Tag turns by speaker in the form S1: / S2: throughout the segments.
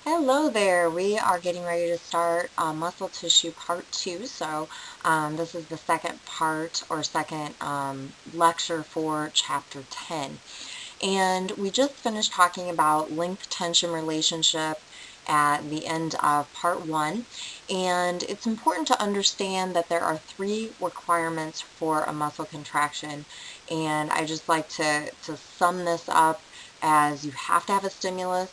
S1: Hello there. We are getting ready to start muscle tissue part 2. This is the second part or second lecture for chapter 10. And we just finished talking about length tension relationship at the end of part 1. And it's important to understand that there are 3 requirements for a muscle contraction. And I just like to sum this up as you have to have a stimulus,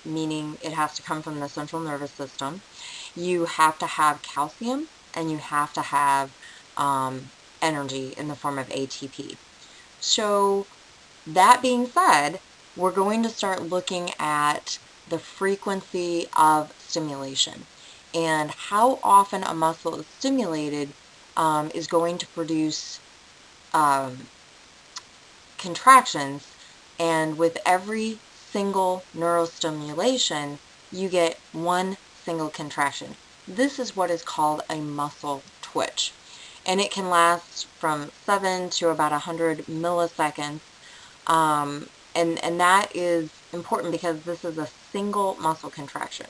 S1: meaning it has to come from the central nervous system. You have to have calcium, and you have to have energy in the form of ATP. So that being said, we're going to start looking at the frequency of stimulation, and how often a muscle is stimulated is going to produce contractions, and with every single neurostimulation, you get one single contraction. This is what is called a muscle twitch, and it can last from 7 to about 100 milliseconds. And that is important because this is a single muscle contraction.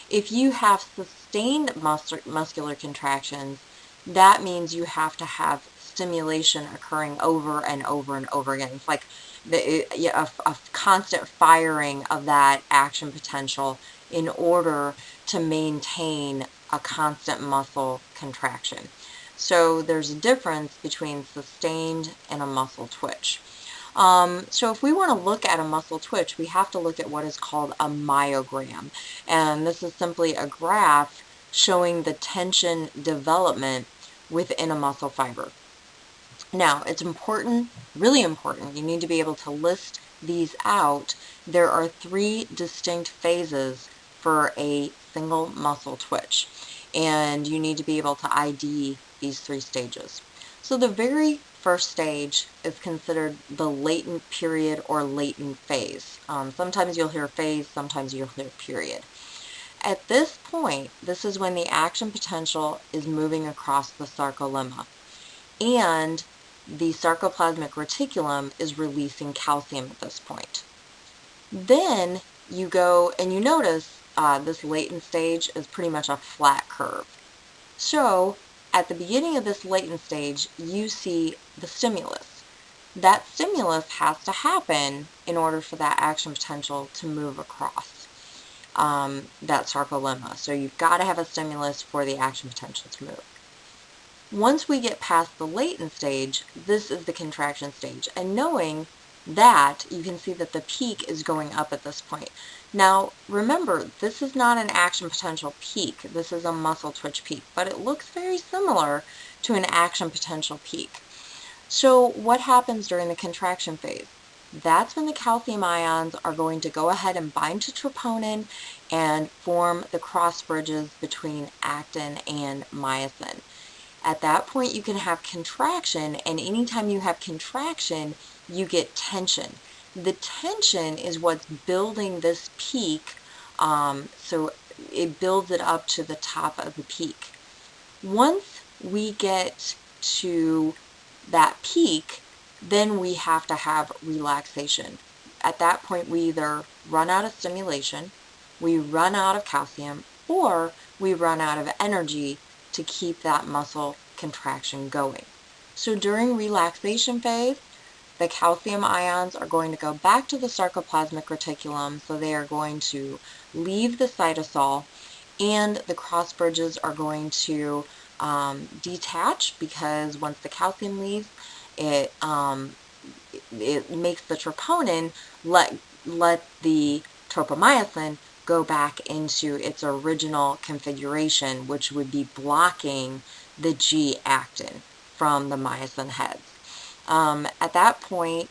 S1: If you have sustained muscular contractions, that means you have to have stimulation occurring over and over and over again. It's like a constant firing of that action potential in order to maintain a constant muscle contraction. So there's a difference between sustained and a muscle twitch. So if we want to look at a muscle twitch, we have to look at what is called a myogram. And this is simply a graph showing the tension development within a muscle fiber. Now, it's important, really important, you need to be able to list these out. There are 3 distinct phases for a single muscle twitch, and you need to be able to ID these 3 stages. So the very first stage is considered the latent period or latent phase. Sometimes you'll hear phase, sometimes you'll hear period. At this point, this is when the action potential is moving across the sarcolemma, and the sarcoplasmic reticulum is releasing calcium at this point. Then you go and you notice this latent stage is pretty much a flat curve. So at the beginning of this latent stage, you see the stimulus. That stimulus has to happen in order for that action potential to move across that sarcolemma. So you've got to have a stimulus for the action potential to move. Once we get past the latent stage, this is the contraction stage. And knowing that, you can see that the peak is going up at this point. Now, remember, this is not an action potential peak. This is a muscle twitch peak, but it looks very similar to an action potential peak. So what happens during the contraction phase? That's when the calcium ions are going to go ahead and bind to troponin and form the cross bridges between actin and myosin. At that point, you can have contraction, and anytime you have contraction, you get tension. The tension is what's building this peak, so it builds it up to the top of the peak. Once we get to that peak, then we have to have relaxation. At that point, we either run out of stimulation, we run out of calcium, or we run out of energy to keep that muscle contraction going. So during relaxation phase, the calcium ions are going to go back to the sarcoplasmic reticulum, so they are going to leave the cytosol, and the cross bridges are going to detach, because once the calcium leaves, it makes the troponin let the tropomyosin go back into its original configuration, which would be blocking the G-actin from the myosin heads. At that point,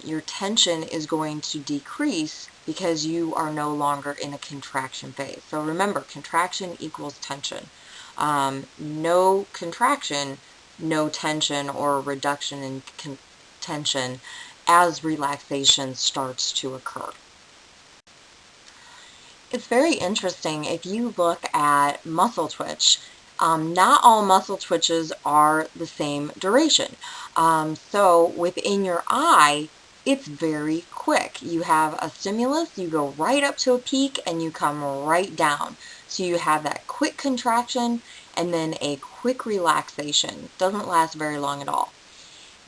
S1: your tension is going to decrease because you are no longer in a contraction phase. So remember, contraction equals tension. No contraction, no tension or reduction in tension as relaxation starts to occur. It's very interesting if you look at muscle twitch. Not all muscle twitches are the same duration. So within your eye, it's very quick. You have a stimulus, you go right up to a peak, and you come right down. So you have that quick contraction and then a quick relaxation. Doesn't last very long at all.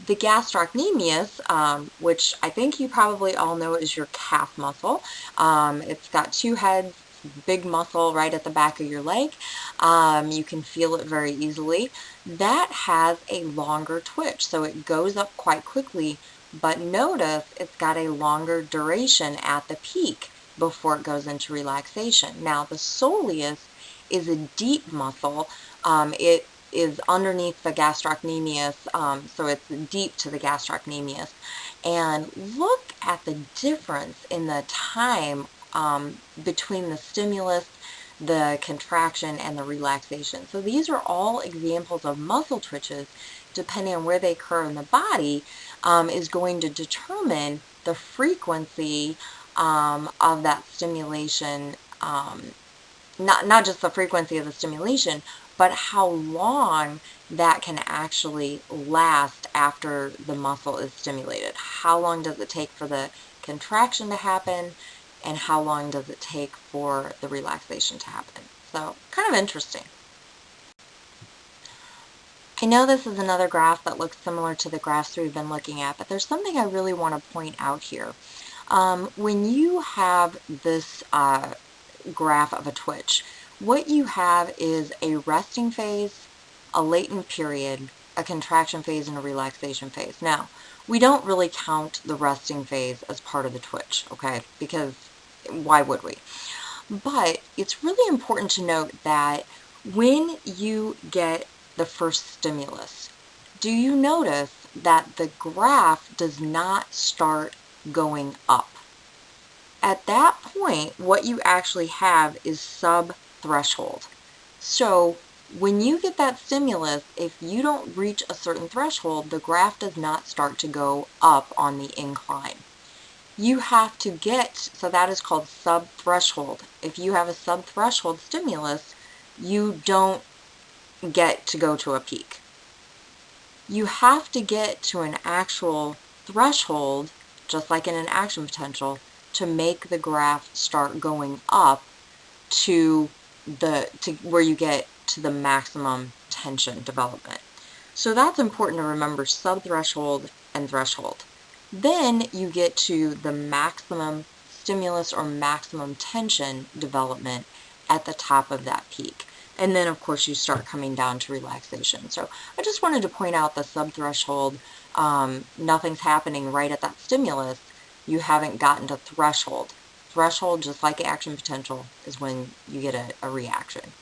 S1: The gastrocnemius, which I think you probably all know is your calf muscle. It's got two heads, big muscle right at the back of your leg. You can feel it very easily. That has a longer twitch, so it goes up quite quickly, but notice it's got a longer duration at the peak before it goes into relaxation. Now, the soleus is a deep muscle. It is underneath the gastrocnemius, so it's deep to the gastrocnemius. And look at the difference in the time between the stimulus, the contraction, and the relaxation. So these are all examples of muscle twitches, depending on where they occur in the body, is going to determine the frequency of that stimulation, not just the frequency of the stimulation, but how long that can actually last after the muscle is stimulated. How long does it take for the contraction to happen, and how long does it take for the relaxation to happen? So, kind of interesting. I know this is another graph that looks similar to the graphs we've been looking at, but there's something I really want to point out here. When you have this graph of a twitch, what you have is a resting phase, a latent period, a contraction phase, and a relaxation phase. Now, we don't really count the resting phase as part of the twitch, okay? Because why would we? But it's really important to note that when you get the first stimulus, do you notice that the graph does not start going up? At that point, what you actually have is sub-threshold. So when you get that stimulus, if you don't reach a certain threshold, the graph does not start to go up on the incline. You have to get, so that is called sub-threshold. If you have a sub-threshold stimulus, you don't get to go to a peak. You have to get to an actual threshold, just like in an action potential, to make the graph start going up to where you get to the maximum tension development. So that's important to remember, sub-threshold and threshold. Then you get to the maximum stimulus or maximum tension development at the top of that peak. And then, of course, you start coming down to relaxation. So I just wanted to point out the sub-threshold, nothing's happening right at that stimulus. You haven't gotten to threshold. Threshold, just like action potential, is when you get a reaction.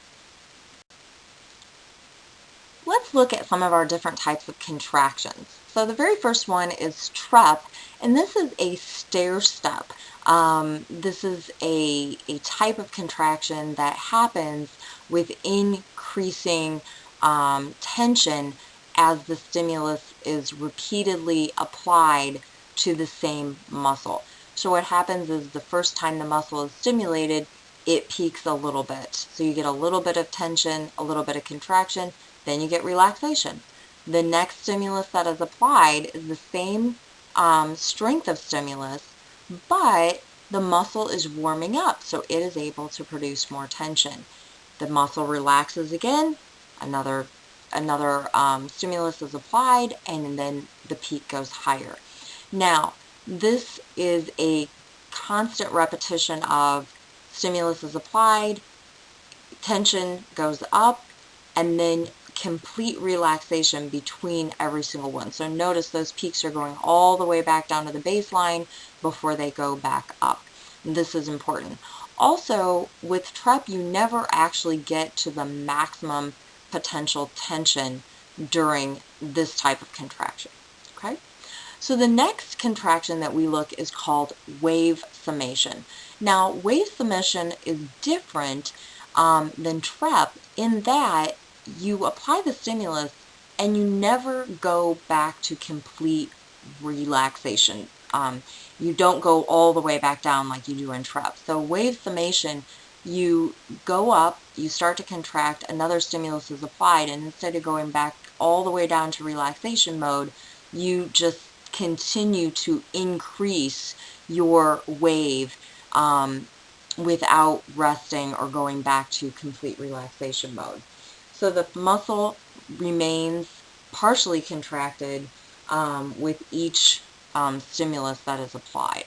S1: Let's look at some of our different types of contractions. So the very first one is TREP, and this is a stair step. This is a type of contraction that happens with increasing tension as the stimulus is repeatedly applied to the same muscle. So what happens is the first time the muscle is stimulated, it peaks a little bit. So you get a little bit of tension, a little bit of contraction, then you get relaxation. The next stimulus that is applied is the same strength of stimulus, but the muscle is warming up, so it is able to produce more tension. The muscle relaxes again, another stimulus is applied, and then the peak goes higher. Now, this is a constant repetition of stimulus is applied, tension goes up, and then complete relaxation between every single one. So notice those peaks are going all the way back down to the baseline before they go back up. This is important. Also, with TREP, you never actually get to the maximum potential tension during this type of contraction. Okay? So the next contraction that we look is called wave summation. Now, wave summation is different than TREP in that you apply the stimulus and you never go back to complete relaxation. You don't go all the way back down like you do in TREP. So wave summation, you go up, you start to contract, another stimulus is applied, and instead of going back all the way down to relaxation mode, you just continue to increase your wave without resting or going back to complete relaxation mode. So the muscle remains partially contracted with each stimulus that is applied.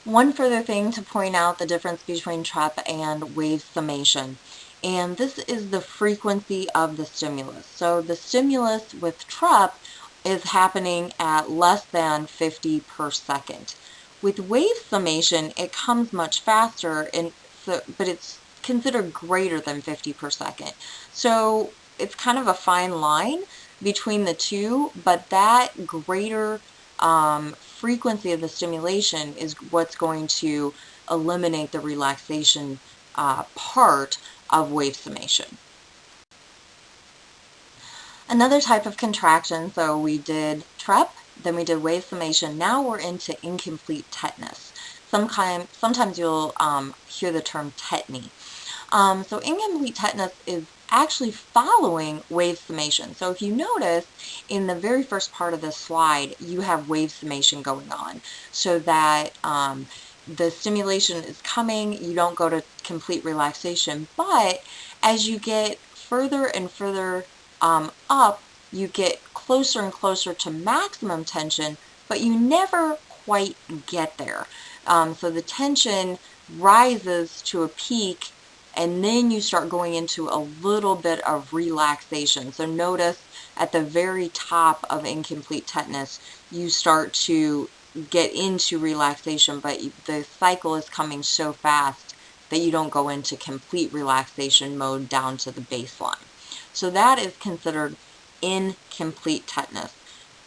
S1: One further thing to point out the difference between TREP and wave summation, and this is the frequency of the stimulus. So the stimulus with TREP is happening at less than 50 per second. With wave summation, it comes much faster, but it's considered greater than 50 per second. So it's kind of a fine line between the two, but that greater frequency of the stimulation is what's going to eliminate the relaxation part of wave summation. Another type of contraction, so we did TREP, then we did wave summation. Now we're into incomplete tetanus. Sometimes you'll hear the term tetany. So incomplete tetanus is actually following wave summation. So if you notice in the very first part of this slide, you have wave summation going on so that the stimulation is coming, you don't go to complete relaxation, but as you get further and further up, you get closer and closer to maximum tension, but you never quite get there. So the tension rises to a peak, and then you start going into a little bit of relaxation. So notice at the very top of incomplete tetanus, you start to get into relaxation, but the cycle is coming so fast that you don't go into complete relaxation mode down to the baseline. So that is considered incomplete tetanus.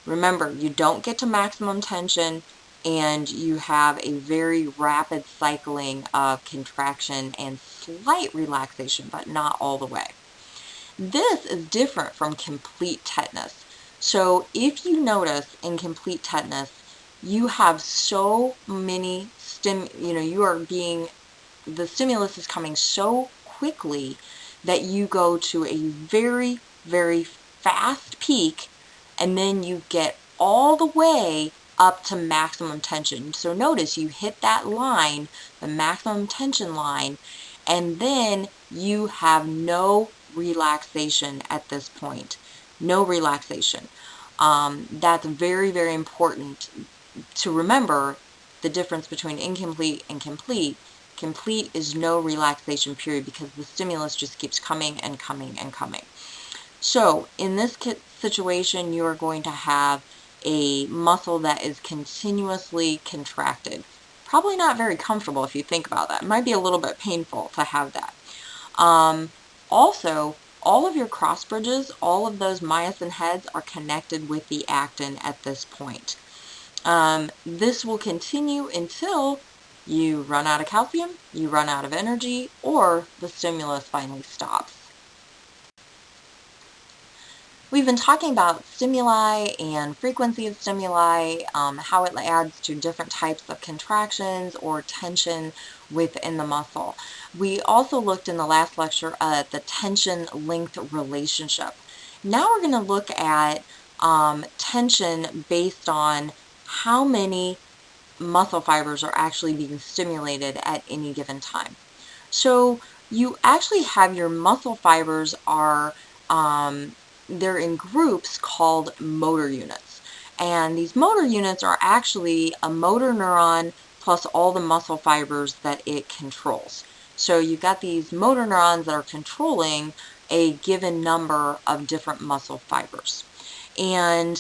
S1: Remember, you don't get to maximum tension, and you have a very rapid cycling of contraction and slight relaxation, but not all the way. This is different from complete tetanus. So if you notice in complete tetanus, you have so many the stimulus is coming so quickly that you go to a very, very fast peak, and then you get all the way up to maximum tension. So notice you hit that line, the maximum tension line, and then you have no relaxation at this point. No relaxation. That's very, very important to remember the difference between incomplete and complete. Complete is no relaxation period because the stimulus just keeps coming and coming and coming. So in this situation, you are going to have a muscle that is continuously contracted. Probably not very comfortable if you think about that. It might be a little bit painful to have that. Also, all of your cross bridges, all of those myosin heads are connected with the actin at this point. This will continue until you run out of calcium, you run out of energy, or the stimulus finally stops. We've been talking about stimuli and frequency of stimuli, how it adds to different types of contractions or tension within the muscle. We also looked in the last lecture at the tension-length relationship. Now we're going to look at tension based on how many muscle fibers are actually being stimulated at any given time. So you actually have your muscle fibers are they're in groups called motor units. And these motor units are actually a motor neuron plus all the muscle fibers that it controls. So you've got these motor neurons that are controlling a given number of different muscle fibers. And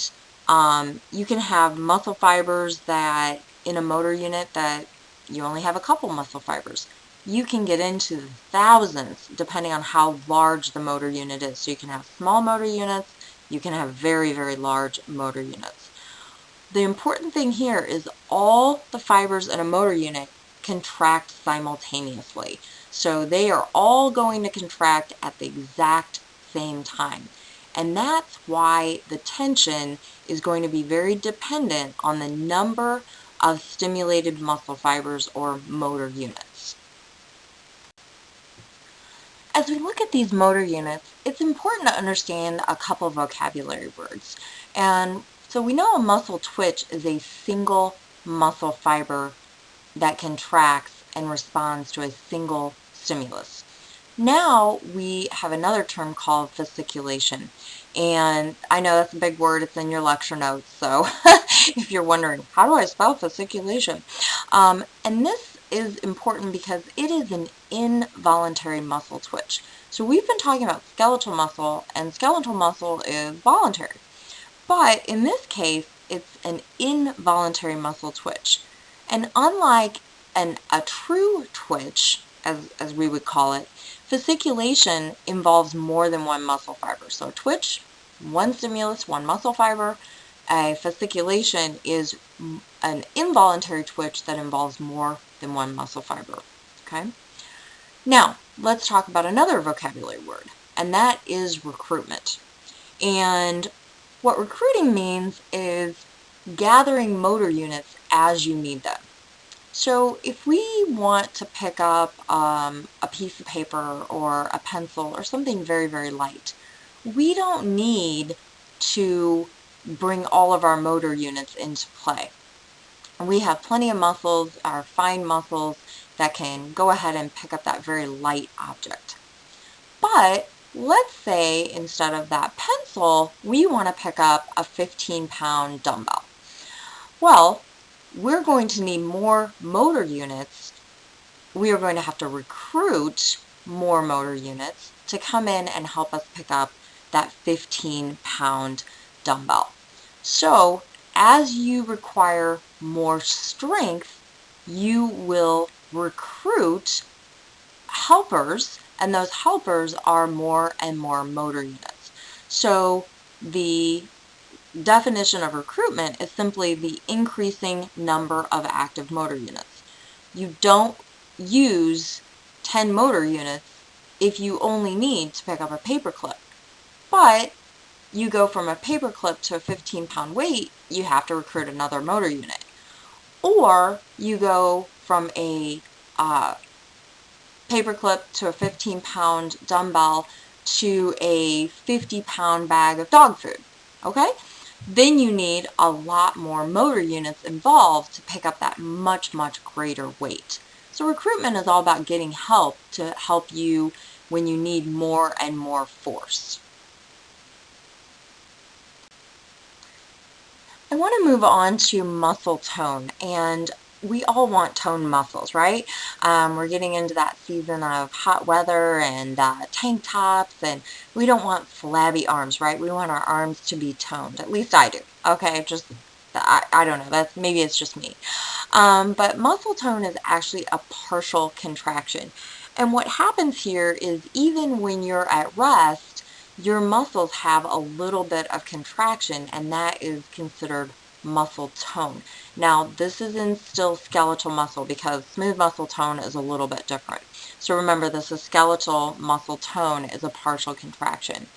S1: you can have muscle fibers that in a motor unit that you only have a couple muscle fibers. You can get into thousands depending on how large the motor unit is. So you can have small motor units, you can have very, very large motor units. The important thing here is all the fibers in a motor unit contract simultaneously. So they are all going to contract at the exact same time. And that's why the tension is going to be very dependent on the number of stimulated muscle fibers or motor units. As as we look at these motor units, it's important to understand a couple vocabulary words. And so we know a muscle twitch is a single muscle fiber that contracts and responds to a single stimulus. Now we have another term called fasciculation. And I know that's a big word, it's in your lecture notes, so if you're wondering, how do I spell fasciculation? And this is important because it is an involuntary muscle twitch. So we've been talking about skeletal muscle, and skeletal muscle is voluntary. But in this case, it's an involuntary muscle twitch. And unlike a true twitch, as we would call it, fasciculation involves more than one muscle fiber. So a twitch, one stimulus, one muscle fiber. A fasciculation is an involuntary twitch that involves more than one muscle fiber. Okay? Now, let's talk about another vocabulary word, and that is recruitment. And what recruiting means is gathering motor units as you need them. So if we want to pick up a piece of paper or a pencil or something very, very light, we don't need to bring all of our motor units into play. We have plenty of muscles, our fine muscles, that can go ahead and pick up that very light object. But let's say instead of that pencil, we want to pick up a 15-pound dumbbell. Well, we're going to need more motor units. We are going to have to recruit more motor units to come in and help us pick up that 15-pound dumbbell. So as you require more strength, you will recruit helpers, and those helpers are more and more motor units. So the definition of recruitment is simply the increasing number of active motor units. You don't use 10 motor units if you only need to pick up a paper clip. But you go from a paper clip to a 15-pound weight, you have to recruit another motor unit. Or you go from a paper clip to a 15-pound dumbbell to a 50-pound bag of dog food. Okay? Then you need a lot more motor units involved to pick up that much, much greater weight. So recruitment is all about getting help to help you when you need more and more force. I want to move on to muscle tone, and we all want toned muscles, right? We're getting into that season of hot weather and tank tops, and we don't want flabby arms, right? We want our arms to be toned. At least I do. Okay, just I don't know. Maybe it's just me. But muscle tone is actually a partial contraction, and what happens here is even when you're at rest, your muscles have a little bit of contraction, and that is considered muscle tone. Now, this isn't still skeletal muscle because smooth muscle tone is a little bit different. So remember, this is skeletal muscle tone is a partial contraction.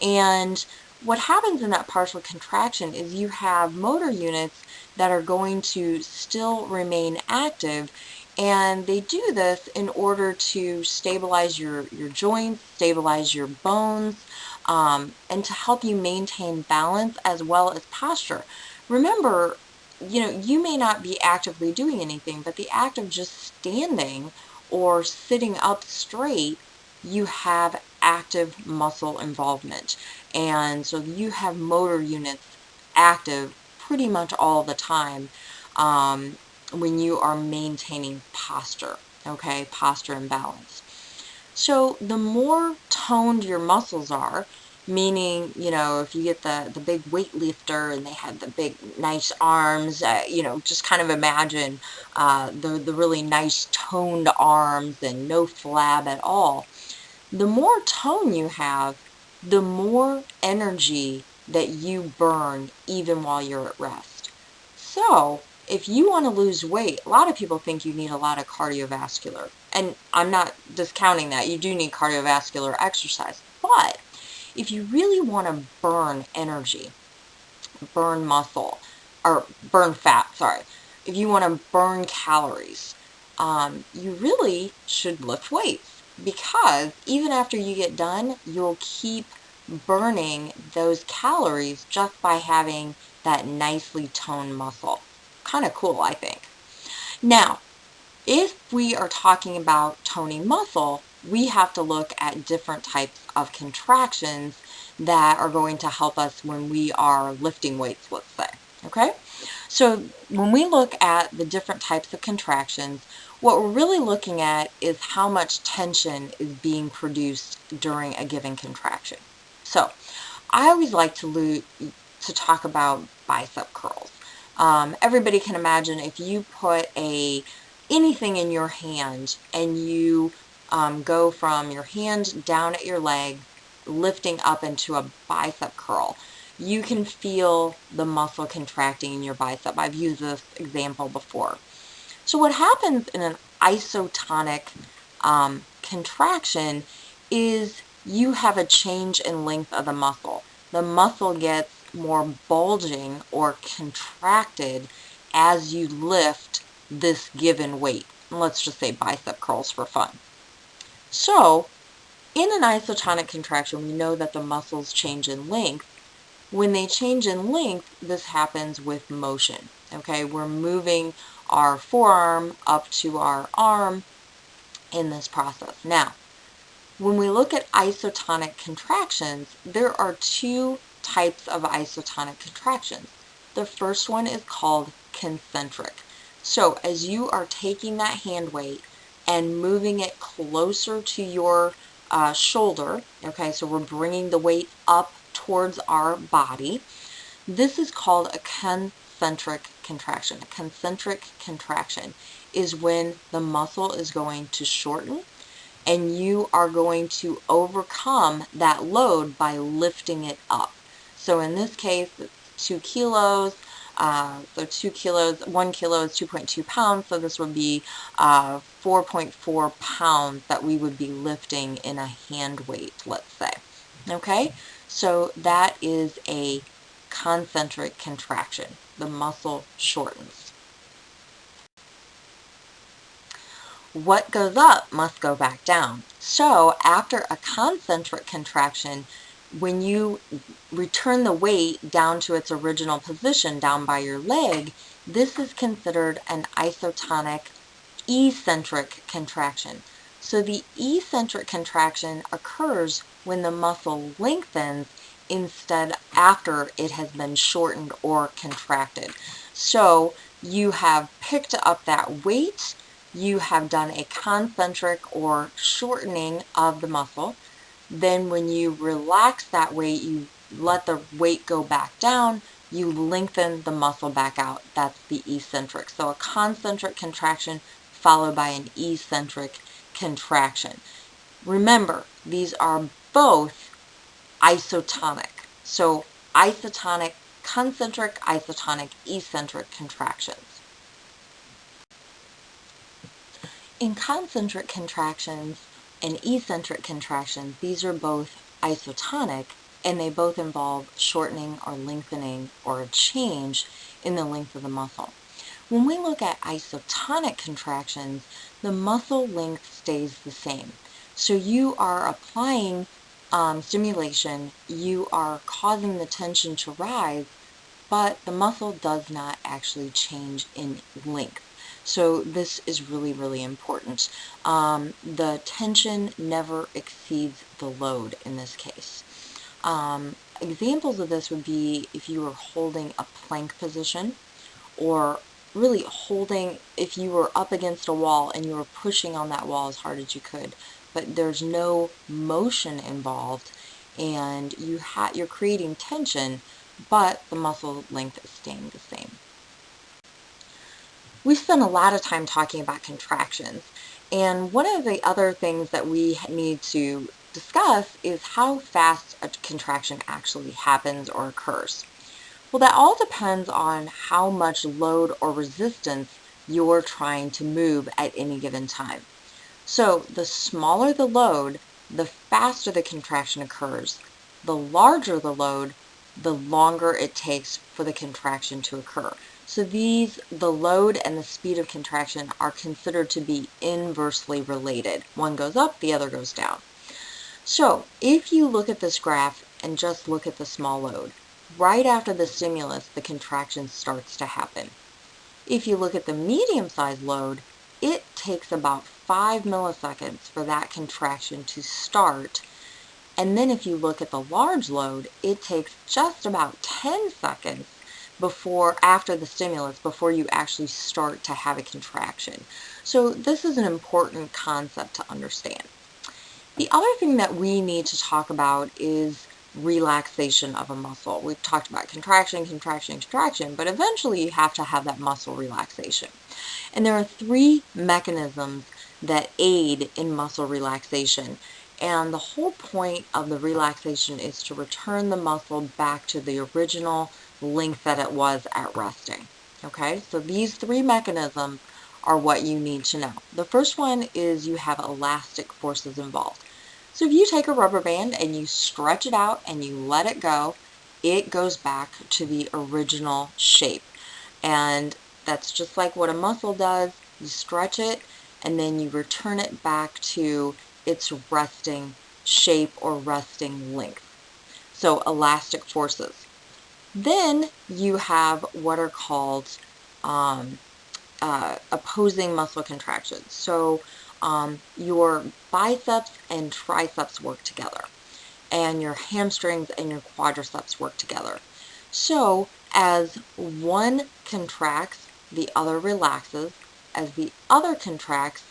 S1: And what happens in that partial contraction is you have motor units that are going to still remain active, and they do this in order to stabilize your joints, stabilize your bones, and to help you maintain balance as well as posture. Remember, you may not be actively doing anything, but the act of just standing or sitting up straight, you have active muscle involvement. And so you have motor units active pretty much all the time when you are maintaining posture, okay, posture and balance. So the more toned your muscles are, meaning, if you get the big weightlifter and they have the big nice arms, just kind of imagine the really nice toned arms and no flab at all. The more tone you have, the more energy that you burn even while you're at rest. So if you want to lose weight, a lot of people think you need a lot of cardiovascular. And I'm not discounting that. You do need cardiovascular exercise. But if you really want to burn energy, burn muscle, or burn fat, sorry. If you want to burn calories, you really should lift weights. because even after you get done, you'll keep burning those calories just by having that nicely toned muscle. Kind of cool, I think. Now, if we are talking about toning muscle, we have to look at different types of contractions that are going to help us when we are lifting weights, let's say. Okay? So when we look at the different types of contractions, what we're really looking at is how much tension is being produced during a given contraction. So I always like to talk about bicep curls. Everybody can imagine if you put anything in your hand and you go from your hand down at your leg, lifting up into a bicep curl, you can feel the muscle contracting in your bicep. I've used this example before. So what happens in an isotonic contraction is you have a change in length of the muscle. The muscle gets more bulging or contracted as you lift this given weight. Let's just say bicep curls for fun. So in an isotonic contraction, we know that the muscles change in length. When they change in length, this happens with motion. Okay, we're moving our forearm up to our arm in this process. Now, when we look at isotonic contractions, there are two types of isotonic contractions. The first one is called concentric. So as you are taking that hand weight and moving it closer to your shoulder, okay, so we're bringing the weight up towards our body, this is called a concentric contraction. A concentric contraction is when the muscle is going to shorten and you are going to overcome that load by lifting it up. So in this case, it's 2 kilos. So 2 kilos, 1 kilo is 2.2 pounds. So this would be 4.4 pounds that we would be lifting in a hand weight, let's say. Okay, so that is a concentric contraction. The muscle shortens. What goes up must go back down. So after a concentric contraction, when you return the weight down to its original position down by your leg, this is considered an isotonic eccentric contraction. So the eccentric contraction occurs when the muscle lengthens instead after it has been shortened or contracted. So you have picked up that weight, you have done a concentric or shortening of the muscle. Then when you relax that weight, you let the weight go back down, you lengthen the muscle back out. That's the eccentric. So a concentric contraction followed by an eccentric contraction. Remember, these are both isotonic. So isotonic, concentric, isotonic, eccentric contractions. In concentric contractions and eccentric contractions, these are both isotonic and they both involve shortening or lengthening or a change in the length of the muscle. When we look at isotonic contractions, the muscle length stays the same. So you are applying stimulation, you are causing the tension to rise, but the muscle does not actually change in length. So this is really, really important. The tension never exceeds the load in this case. Examples of this would be if you were holding a plank position, or really holding, if you were up against a wall and you were pushing on that wall as hard as you could, but there's no motion involved and you're creating tension, but the muscle length is staying the same. We spend a lot of time talking about contractions, and one of the other things that we need to discuss is how fast a contraction actually happens or occurs. Well, that all depends on how much load or resistance you're trying to move at any given time. So the smaller the load, the faster the contraction occurs. The larger the load, the longer it takes for the contraction to occur. So the load and the speed of contraction are considered to be inversely related. One goes up, the other goes down. So if you look at this graph and just look at the small load, right after the stimulus, the contraction starts to happen. If you look at the medium-sized load, it takes about 5 milliseconds for that contraction to start. And then if you look at the large load, it takes just about 10 seconds after the stimulus before you actually start to have a contraction. So this is an important concept to understand. The other thing that we need to talk about is relaxation of a muscle. We've talked about contraction, contraction, contraction, but eventually you have to have that muscle relaxation. And there are 3 mechanisms that aid in muscle relaxation. And the whole point of the relaxation is to return the muscle back to the original length that it was at resting. Okay, so these 3 mechanisms are what you need to know. The first one is you have elastic forces involved. So if you take a rubber band and you stretch it out and you let it go, it goes back to the original shape. And that's just like what a muscle does. You stretch it and then you return it back to its resting shape or resting length. So elastic forces. Then you have what are called opposing muscle contractions. So your biceps and triceps work together, and your hamstrings and your quadriceps work together. So as one contracts, the other relaxes. As the other contracts,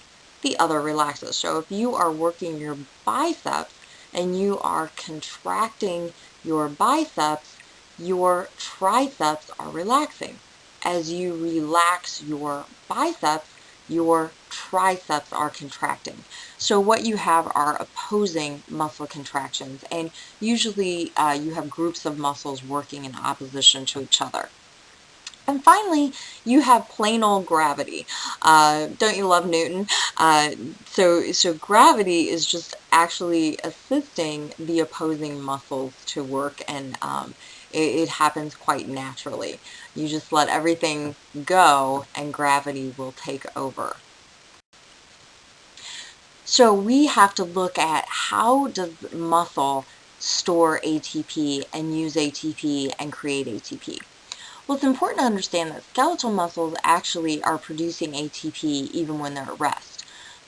S1: the other relaxes. So if you are working your biceps and you are contracting your biceps, your triceps are relaxing. As you relax your biceps, your triceps are contracting. So what you have are opposing muscle contractions, and usually you have groups of muscles working in opposition to each other. And finally, you have plain old gravity. Don't you love Newton? So gravity is just actually assisting the opposing muscles to work, and it happens quite naturally. You just let everything go, and gravity will take over. So we have to look at how does muscle store ATP and use ATP and create ATP. Well, it's important to understand that skeletal muscles actually are producing ATP even when they're at rest.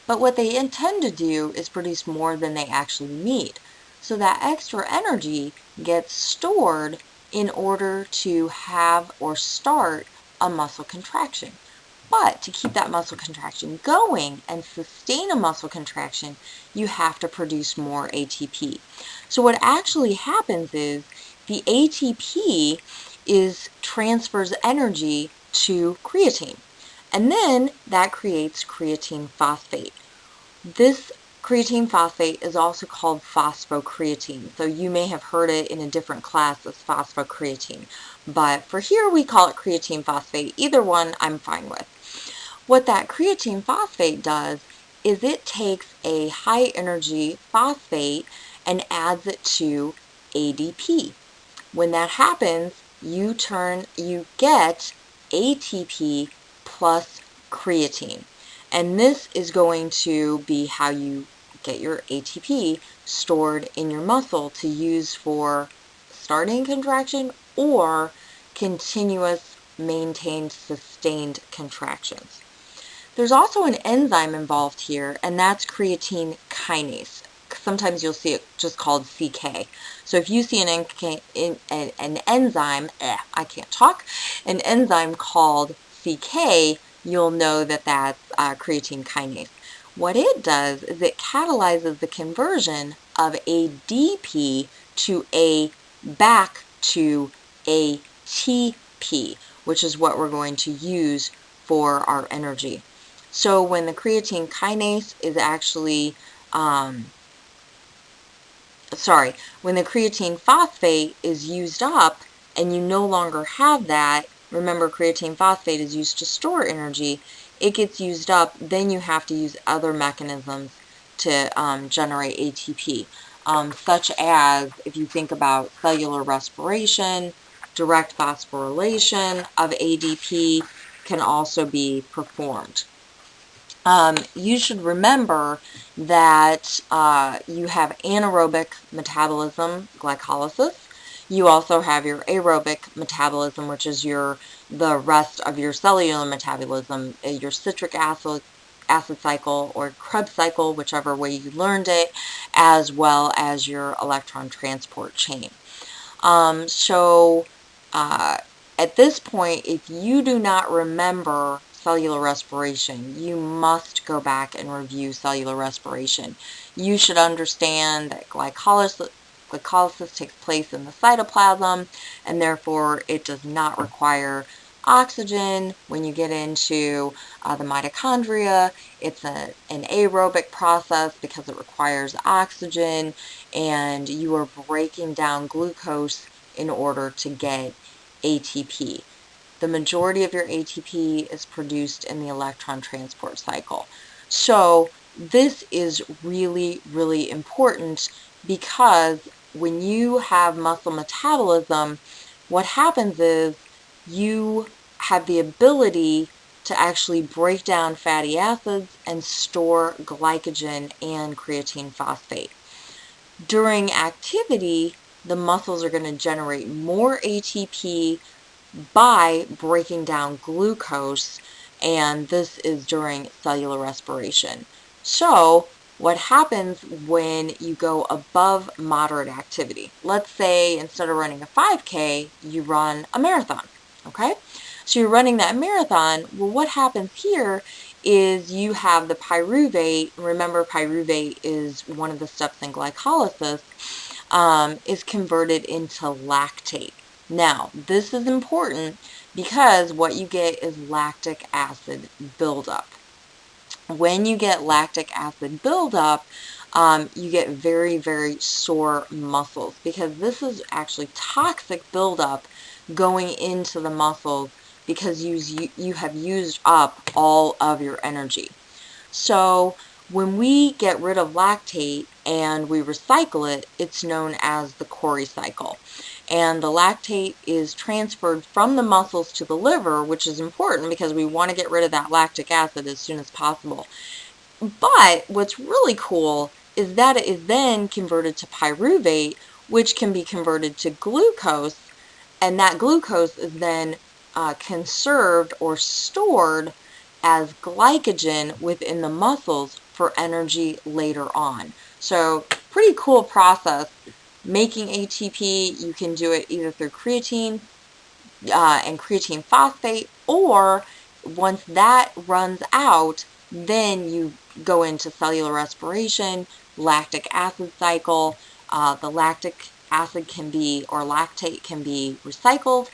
S1: But what they intend to do is produce more than they actually need. So that extra energy gets stored in order to have or start a muscle contraction. But to keep that muscle contraction going and sustain a muscle contraction, you have to produce more ATP. So what actually happens is the ATP transfers energy to creatine, and then that creates creatine phosphate. This creatine phosphate is also called phosphocreatine, so you may have heard it in a different class as phosphocreatine, but for here we call it creatine phosphate. Either one I'm fine with. What that creatine phosphate does is it takes a high energy phosphate and adds it to ADP. When that happens, you get ATP plus creatine. And this is going to be how you get your ATP stored in your muscle to use for starting contraction or continuous, maintained, sustained contractions. There's also an enzyme involved here, and that's creatine kinase. Sometimes you'll see it just called CK. So if you see an enzyme, an enzyme called CK, you'll know that that's creatine kinase. What it does is it catalyzes the conversion of ADP back to ATP, which is what we're going to use for our energy. So when the creatine kinase is actually when the creatine phosphate is used up and you no longer have that, remember creatine phosphate is used to store energy, it gets used up, then you have to use other mechanisms to generate ATP, such as if you think about cellular respiration, direct phosphorylation of ADP can also be performed. You should remember that you have anaerobic metabolism, glycolysis. You also have your aerobic metabolism, which is the rest of your cellular metabolism, your citric acid cycle or Krebs cycle, whichever way you learned it, as well as your electron transport chain. At this point, if you do not remember cellular respiration, you must go back and review cellular respiration. You should understand that glycolysis takes place in the cytoplasm, and therefore it does not require oxygen. When you get into the mitochondria, it's an aerobic process because it requires oxygen, and you are breaking down glucose in order to get ATP. The majority of your ATP is produced in the electron transport cycle. So this is really, really important because when you have muscle metabolism, what happens is you have the ability to actually break down fatty acids and store glycogen and creatine phosphate. During activity, the muscles are going to generate more ATP by breaking down glucose, and this is during cellular respiration. So what happens when you go above moderate activity? Let's say instead of running a 5K, you run a marathon, okay? So you're running that marathon. Well, what happens here is you have the pyruvate. Remember, pyruvate is one of the steps in glycolysis, is converted into lactate. Now, this is important because what you get is lactic acid buildup. When you get lactic acid buildup, you get very, very sore muscles because this is actually toxic buildup going into the muscles because you have used up all of your energy. So when we get rid of lactate and we recycle it, it's known as the Cori cycle. And the lactate is transferred from the muscles to the liver, which is important because we want to get rid of that lactic acid as soon as possible. But what's really cool is that it is then converted to pyruvate, which can be converted to glucose, and that glucose is then conserved or stored as glycogen within the muscles for energy later on. So pretty cool process. Making ATP, you can do it either through creatine and creatine phosphate, or once that runs out, then you go into cellular respiration, lactic acid cycle. The lactic acid can be, or lactate can be recycled,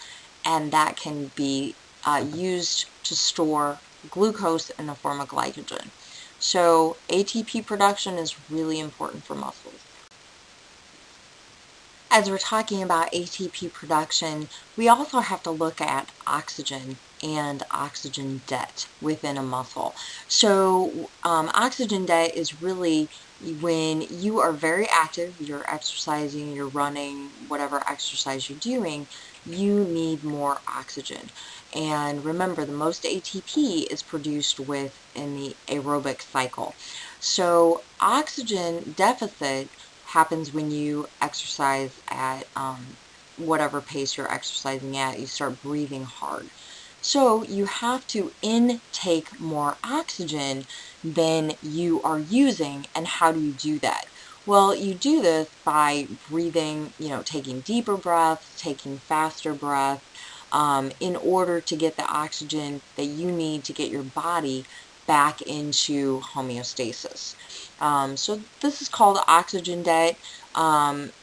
S1: and that can be used to store glucose in the form of glycogen. So ATP production is really important for muscles. As we're talking about ATP production, we also have to look at oxygen and oxygen debt within a muscle. So oxygen debt is really when you are very active, you're exercising, you're running, whatever exercise you're doing, you need more oxygen. And remember, the most ATP is produced in the aerobic cycle. So oxygen deficit happens when you exercise at whatever pace you're exercising at. You start breathing hard. So you have to intake more oxygen than you are using. And how do you do that? Well, you do this by breathing, taking deeper breaths, taking faster breaths, in order to get the oxygen that you need to get your body back into homeostasis. So this is called oxygen debt.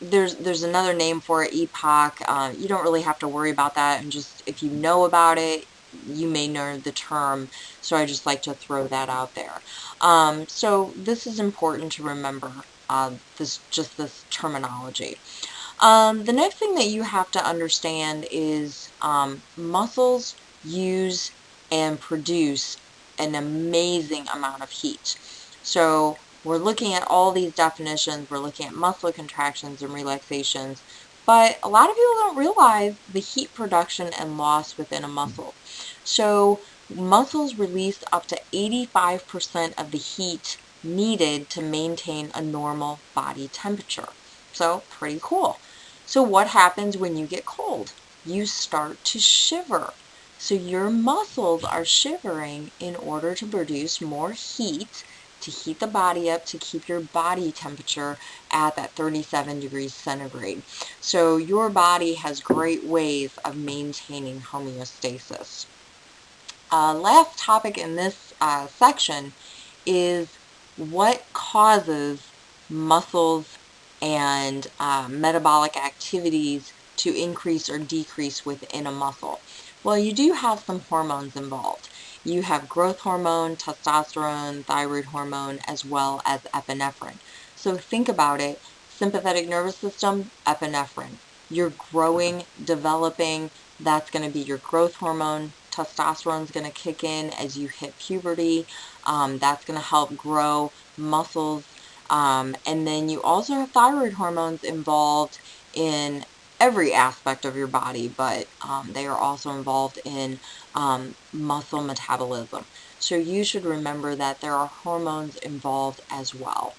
S1: There's another name for it, EPOC. You don't really have to worry about that, and just if you know about it, you may know the term. So I just like to throw that out there. So this is important to remember. This terminology. The next thing that you have to understand is muscles use and produce an amazing amount of heat. So we're looking at all these definitions. We're looking at muscle contractions and relaxations. But a lot of people don't realize the heat production and loss within a muscle. So muscles release up to 85% of the heat needed to maintain a normal body temperature. So pretty cool. So what happens when you get cold? You start to shiver. So your muscles are shivering in order to produce more heat, to heat the body up, to keep your body temperature at that 37 degrees centigrade. So your body has great ways of maintaining homeostasis. Last topic in this section is what causes muscles and metabolic activities to increase or decrease within a muscle. Well, you do have some hormones involved. You have growth hormone, testosterone, thyroid hormone, as well as epinephrine. So think about it. Sympathetic nervous system, epinephrine. You're growing, developing, that's going to be your growth hormone. Testosterone is going to kick in as you hit puberty. That's going to help grow muscles. And then you also have thyroid hormones involved in every aspect of your body, but they are also involved in muscle metabolism. So you should remember that there are hormones involved as well.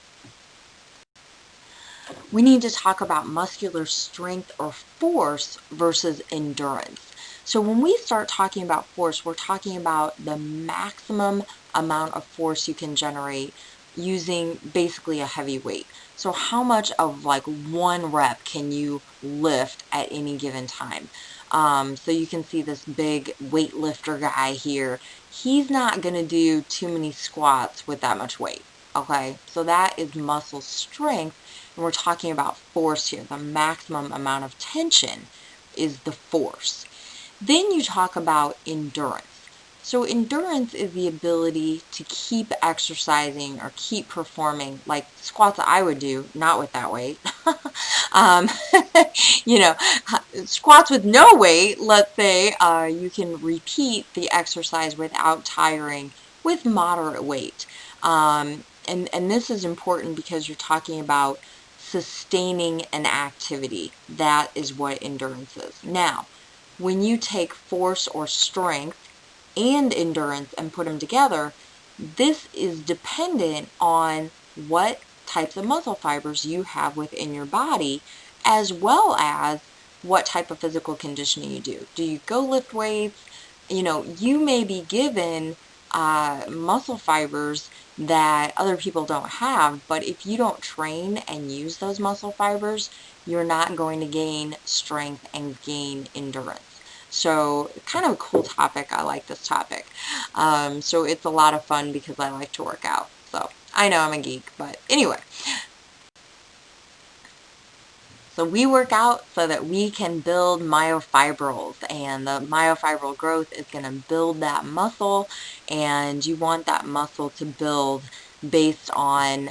S1: We need to talk about muscular strength or force versus endurance. So when we start talking about force, we're talking about the maximum amount of force you can generate using basically a heavy weight. So how much of like one rep can you lift at any given time? So you can see this big weightlifter guy here. He's not going to do too many squats with that much weight. Okay, so that is muscle strength, and we're talking about force here. The maximum amount of tension is the force. Then you talk about endurance. So endurance is the ability to keep exercising or keep performing, like squats I would do, not with that weight. You know, squats with no weight, let's say, you can repeat the exercise without tiring with moderate weight. And this is important because you're talking about sustaining an activity. That is what endurance is. Now, when you take force or strength and endurance and put them together, this is dependent on what types of muscle fibers you have within your body, as well as what type of physical conditioning you do. Do you go lift weights? You may be given muscle fibers that other people don't have, but if you don't train and use those muscle fibers, you're not going to gain strength and gain endurance. So kind of a cool topic. I like this topic. So it's a lot of fun because I like to work out. So I know I'm a geek, but anyway. So we work out so that we can build myofibrils, and the myofibril growth is going to build that muscle, and you want that muscle to build based on,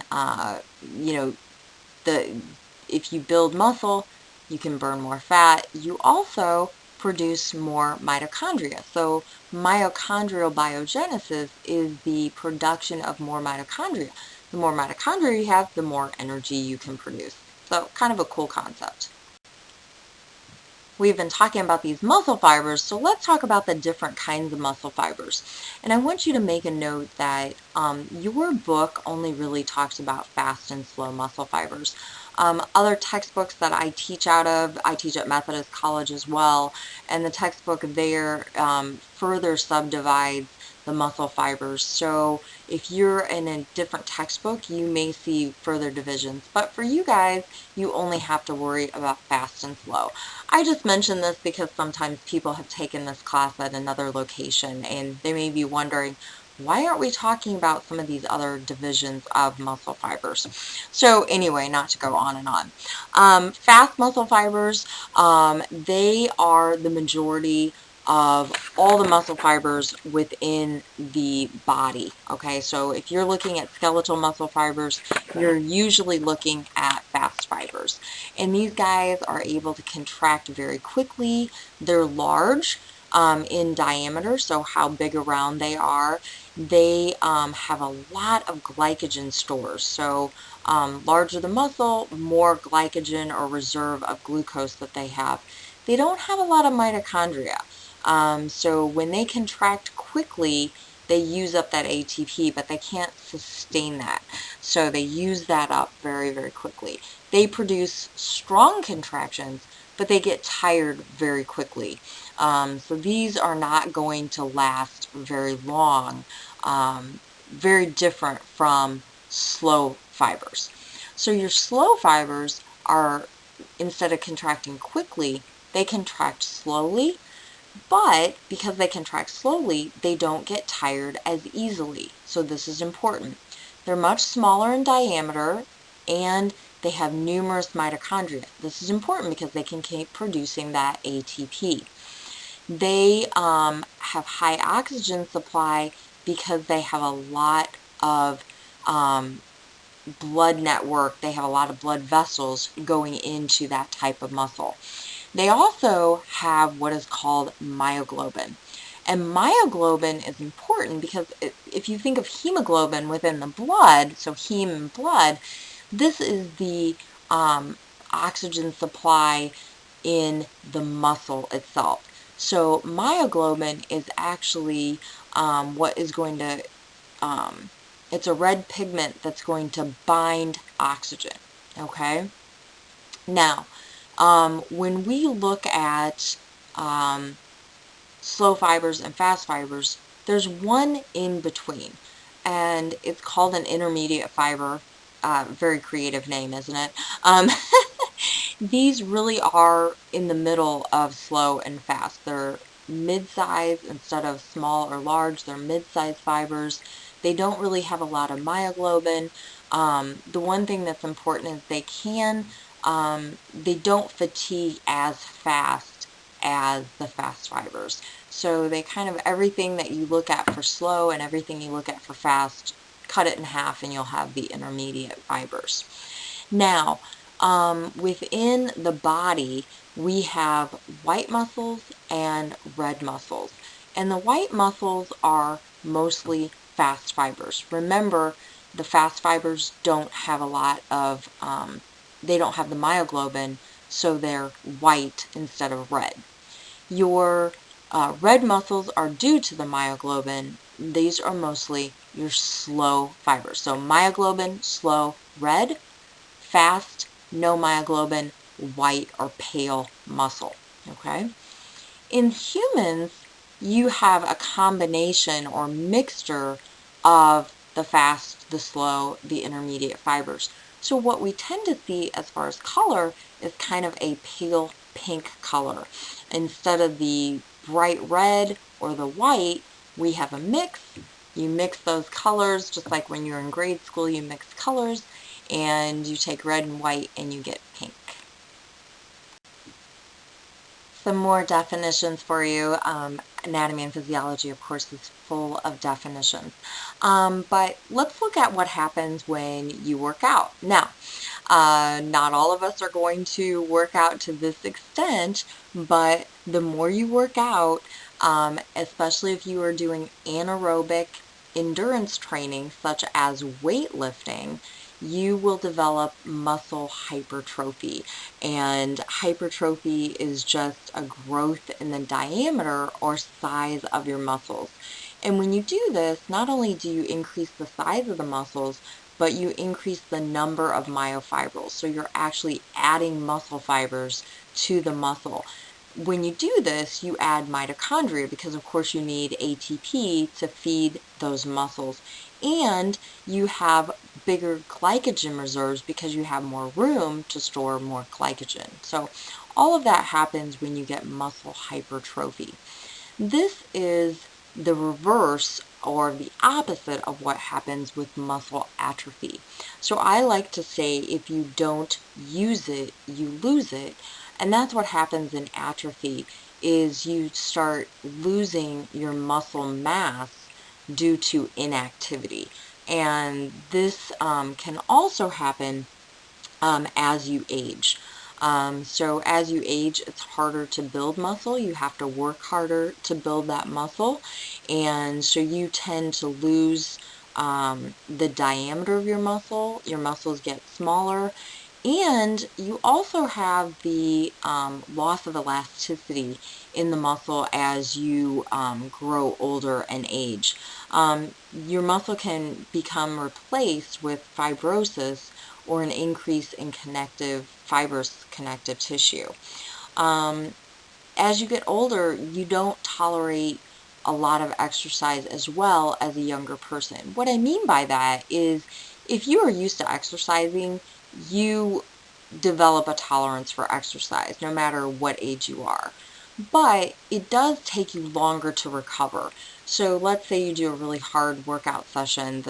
S1: if you build muscle, you can burn more fat. You also produce more mitochondria. So mitochondrial biogenesis is the production of more mitochondria. The more mitochondria you have, the more energy you can produce. So kind of a cool concept. We've been talking about these muscle fibers, so let's talk about the different kinds of muscle fibers. And I want you to make a note that your book only really talks about fast and slow muscle fibers. Other textbooks that I teach out of, I teach at Methodist College as well, and the textbook there further subdivides the muscle fibers. So if you're in a different textbook, you may see further divisions. But for you guys, you only have to worry about fast and slow. I just mentioned this because sometimes people have taken this class at another location and they may be wondering, why aren't we talking about some of these other divisions of muscle fibers? So anyway, not to go on and on. Fast muscle fibers, they are the majority of all the muscle fibers within the body. Okay, so if you're looking at skeletal muscle fibers, you're usually looking at fast fibers. And these guys are able to contract very quickly. They're large. in diameter, so how big around they are. They have a lot of glycogen stores. So larger the muscle, more glycogen or reserve of glucose that they have. They don't have a lot of mitochondria. So when they contract quickly, they use up that ATP, but they can't sustain that. So they use that up very, very quickly. They produce strong contractions, but they get tired very quickly. So these are not going to last very long, very different from slow fibers. So your slow fibers are, instead of contracting quickly, they contract slowly, but because they contract slowly, they don't get tired as easily. So this is important. They're much smaller in diameter, and they have numerous mitochondria. This is important because they can keep producing that ATP. They have high oxygen supply because they have a lot of blood network. They have a lot of blood vessels going into that type of muscle. They also have what is called myoglobin. And myoglobin is important because if you think of hemoglobin within the blood, so heme and blood, this is the oxygen supply in the muscle itself. So myoglobin is actually what is going to, it's a red pigment that's going to bind oxygen, okay? Now, when we look at slow fibers and fast fibers, there's one in between, and it's called an intermediate fiber. Very creative name, isn't it? These really are in the middle of slow and fast. They're mid-size instead of small or large. They're mid-size fibers. They don't really have a lot of myoglobin. The one thing that's important is they don't fatigue as fast as the fast fibers. So they kind of, everything that you look at for slow and everything you look at for fast, cut it in half and you'll have the intermediate fibers. Now, within the body, we have white muscles and red muscles. And the white muscles are mostly fast fibers. Remember, the fast fibers don't have a lot of, they don't have the myoglobin, so they're white instead of red. Your red muscles are due to the myoglobin. These are mostly your slow fibers. So myoglobin, slow, red. Fast, no myoglobin, white or pale muscle, okay? In humans, you have a combination or mixture of the fast, the slow, the intermediate fibers. So what we tend to see as far as color is kind of a pale pink color. Instead of the bright red or the white, we have a mix. You mix those colors, just like when you're in grade school, you mix colors, and you take red and white and you get pink. Some more definitions for you. Anatomy and physiology, of course, is full of definitions. But let's look at what happens when you work out. Now, not all of us are going to work out to this extent, but the more you work out, especially if you are doing anaerobic endurance training, such as weightlifting, you will develop muscle hypertrophy. And hypertrophy is just a growth in the diameter or size of your muscles. And when you do this, not only do you increase the size of the muscles, but you increase the number of myofibrils. So you're actually adding muscle fibers to the muscle. When you do this, you add mitochondria because, of course, you need ATP to feed those muscles. And you have bigger glycogen reserves because you have more room to store more glycogen. So all of that happens when you get muscle hypertrophy. This is the reverse or the opposite of what happens with muscle atrophy. So I like to say if you don't use it, you lose it. And that's what happens in atrophy, is you start losing your muscle mass due to inactivity. And this can also happen as you age. So as you age, it's harder to build muscle. You have to work harder to build that muscle. And so you tend to lose the diameter of your muscle. Your muscles get smaller. And you also have the loss of elasticity in the muscle as you grow older and age. Your muscle can become replaced with fibrosis or an increase in fibrous connective tissue. As you get older, you don't tolerate a lot of exercise as well as a younger person. What I mean by that is if you are used to exercising, you develop a tolerance for exercise no matter what age you are. But it does take you longer to recover. So let's say you do a really hard workout session,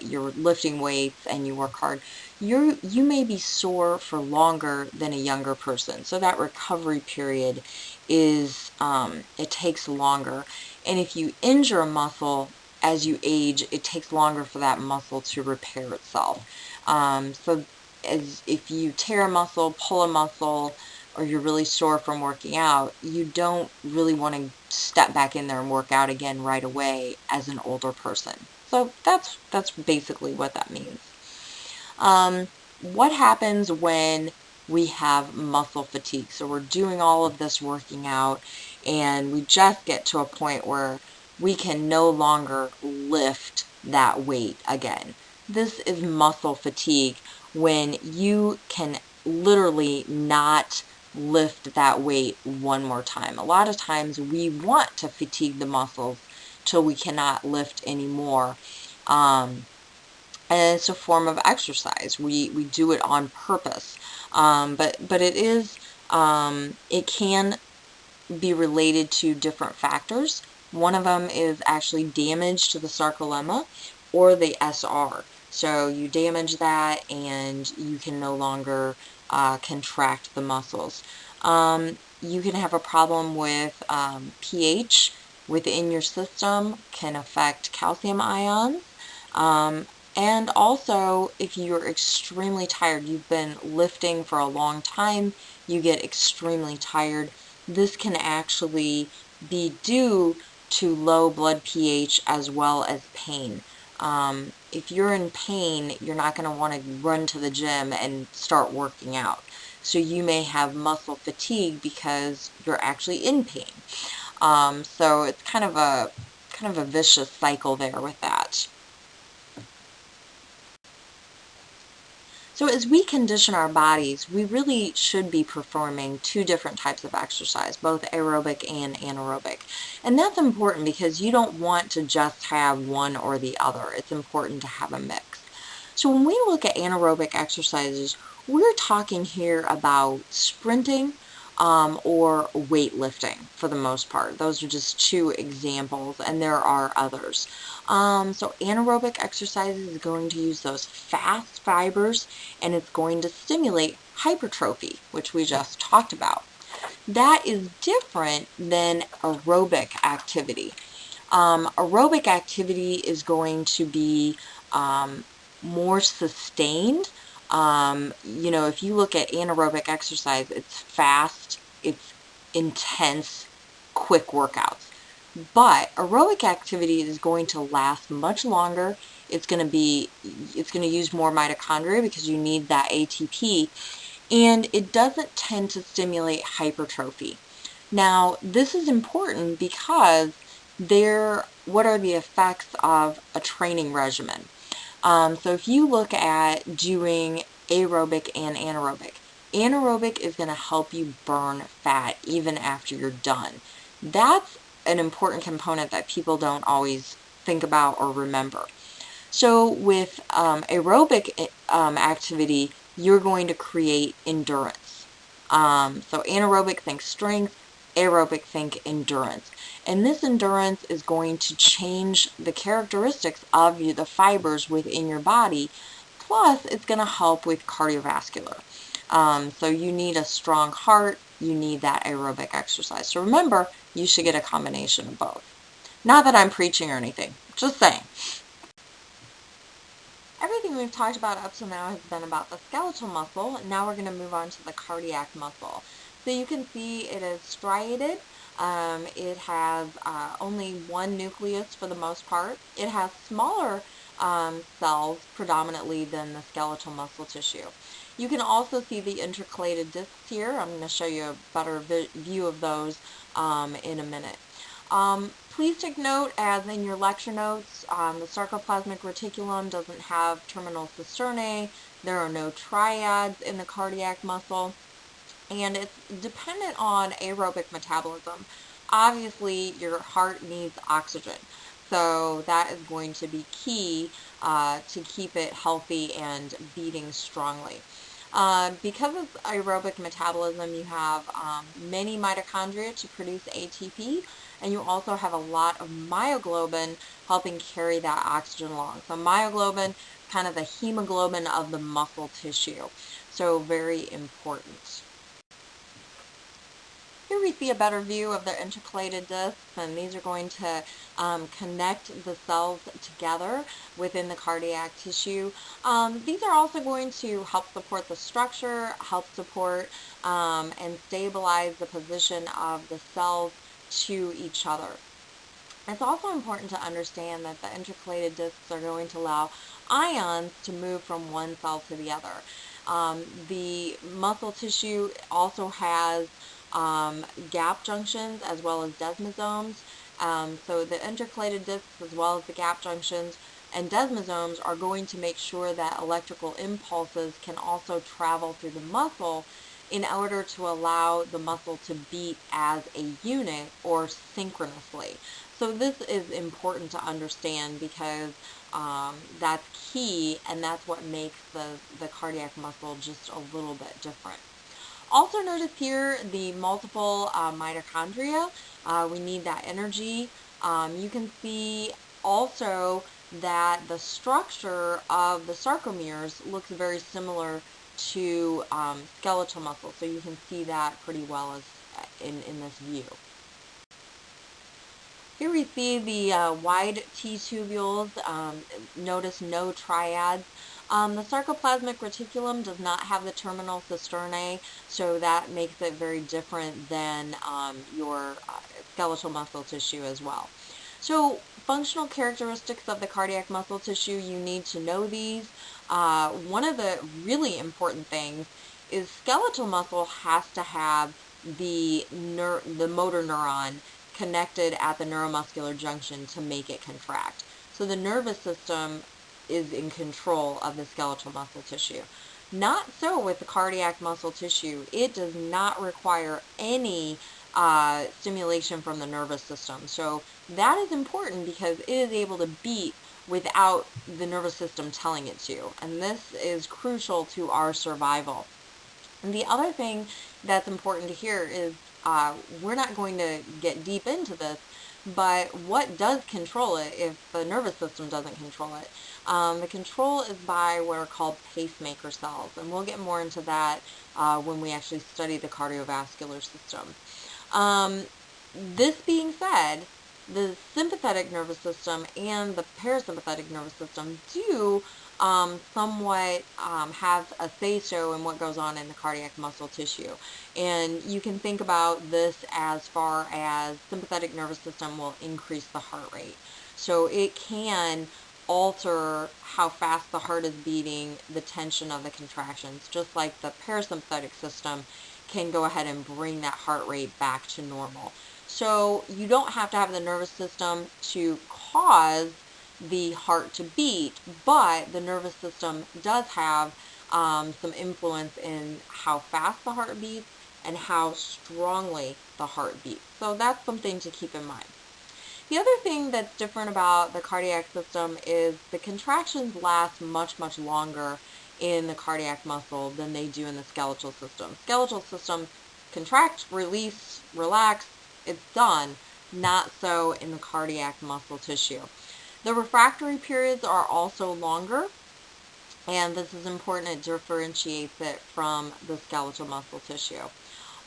S1: you're lifting weights and you work hard. You may be sore for longer than a younger person. So that recovery period it takes longer. And if you injure a muscle as you age, it takes longer for that muscle to repair itself. So if you tear a muscle, pull a muscle, or you're really sore from working out, you don't really want to step back in there and work out again right away as an older person. So that's basically what that means. What happens when we have muscle fatigue? So we're doing all of this working out and we just get to a point where we can no longer lift that weight again. This is muscle fatigue, when you can literally not lift that weight one more time. A lot of times we want to fatigue the muscles till we cannot lift anymore. And it's a form of exercise. We do it on purpose. But it can be related to different factors. One of them is actually damage to the sarcolemma or the SR. So you damage that and you can no longer contract the muscles. You can have a problem with pH within your system, can affect calcium ions. And also, if you're extremely tired, you've been lifting for a long time, you get extremely tired, this can actually be due to low blood pH as well as pain. If you're in pain, you're not going to want to run to the gym and start working out. So you may have muscle fatigue because you're actually in pain. So it's kind of a vicious cycle there with that. So as we condition our bodies, we really should be performing two different types of exercise, both aerobic and anaerobic. And that's important because you don't want to just have one or the other. It's important to have a mix. So when we look at anaerobic exercises, we're talking here about sprinting or weightlifting for the most part. Those are just two examples, and there are others. So anaerobic exercise is going to use those fast fibers, and it's going to stimulate hypertrophy, which we just talked about. That is different than aerobic activity. Aerobic activity is going to be more sustained. If you look at anaerobic exercise, it's fast, it's intense, quick workouts. But aerobic activity is going to last much longer. It's going to use more mitochondria because you need that ATP, and it doesn't tend to stimulate hypertrophy. Now, this is important because what are the effects of a training regimen? So if you look at doing aerobic and anaerobic is going to help you burn fat even after you're done. That's an important component that people don't always think about or remember. So with aerobic activity, you're going to create endurance. So anaerobic, think strength. Aerobic, think endurance. And this endurance is going to change the characteristics of the fibers within your body. Plus, it's going to help with cardiovascular. So you need a strong heart. You need that aerobic exercise. So remember, you should get a combination of both. Not that I'm preaching or anything, just saying. everything we've talked about up to now has been about the skeletal muscle. Now we're going to move on to the cardiac muscle. So you can see it is striated. It has only one nucleus for the most part. It has smaller cells predominantly than the skeletal muscle tissue. You can also see the intercalated discs here. I'm going to show you a better view of those in a minute. Please take note, as in your lecture notes, the sarcoplasmic reticulum doesn't have terminal cisternae. There are no triads in the cardiac muscle, and it's dependent on aerobic metabolism. Obviously, your heart needs oxygen, so that is going to be key to keep it healthy and beating strongly. Because of aerobic metabolism, you have many mitochondria to produce ATP, and you also have a lot of myoglobin helping carry that oxygen along. So myoglobin, kind of the hemoglobin of the muscle tissue, so very important. Here we see a better view of the intercalated discs, and these are going to connect the cells together within the cardiac tissue. These are also going to help support the structure, help support and stabilize the position of the cells to each other. It's also important to understand that the intercalated discs are going to allow ions to move from one cell to the other. The muscle tissue also has gap junctions as well as desmosomes. So the intercalated discs as well as the gap junctions and desmosomes are going to make sure that electrical impulses can also travel through the muscle in order to allow the muscle to beat as a unit or synchronously. So this is important to understand because that's key, and that's what makes the cardiac muscle just a little bit different. Also notice here the multiple mitochondria. We need that energy. You can see also that the structure of the sarcomeres looks very similar to skeletal muscle, so you can see that pretty well as in this view. Here we see the wide T-tubules. Notice no triads. The sarcoplasmic reticulum does not have the terminal cisternae, so that makes it very different than your skeletal muscle tissue as well. So functional characteristics of the cardiac muscle tissue, you need to know these. One of the really important things is skeletal muscle has to have the motor neuron connected at the neuromuscular junction to make it contract. So the nervous system is in control of the skeletal muscle tissue. Not so with the cardiac muscle tissue. It does not require any stimulation from the nervous system. So that is important because it is able to beat without the nervous system telling it to. And this is crucial to our survival. And the other thing that's important to hear is we're not going to get deep into this, but what does control it if the nervous system doesn't control it? The control is by what are called pacemaker cells, and we'll get more into that when we actually study the cardiovascular system. This being said, the sympathetic nervous system and the parasympathetic nervous system do somewhat have a say-so in what goes on in the cardiac muscle tissue. And you can think about this as far as sympathetic nervous system will increase the heart rate. So it can alter how fast the heart is beating, the tension of the contractions, just like the parasympathetic system can go ahead and bring that heart rate back to normal. So you don't have to have the nervous system to cause the heart to beat, but the nervous system does have some influence in how fast the heart beats and how strongly the heart beats. So that's something to keep in mind. The other thing that's different about the cardiac system is the contractions last much, much longer in the cardiac muscle than they do in the skeletal system. Skeletal system, contract, release, relax, it's done. Not so in the cardiac muscle tissue. The refractory periods are also longer, and this is important. It differentiates it from the skeletal muscle tissue.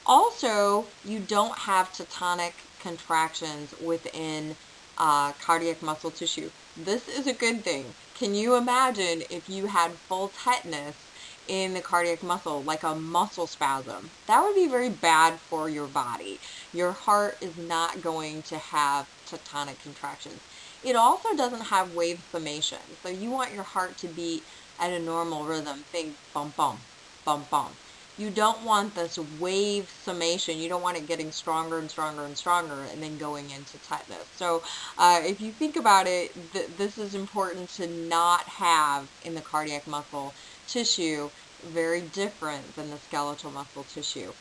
S1: Also, you don't have tetanic contractions within cardiac muscle tissue. This is a good thing. Can you imagine if you had full tetanus in the cardiac muscle, like a muscle spasm? That would be very bad for your body. Your heart is not going to have tectonic contractions. It also doesn't have wave summation. So you want your heart to beat at a normal rhythm. Think bum bum, bum bum. You don't want this wave summation. You don't want it getting stronger and stronger and stronger and then going into tetanus. So if you think about it, this is important to not have in the cardiac muscle tissue, very different than the skeletal muscle tissue.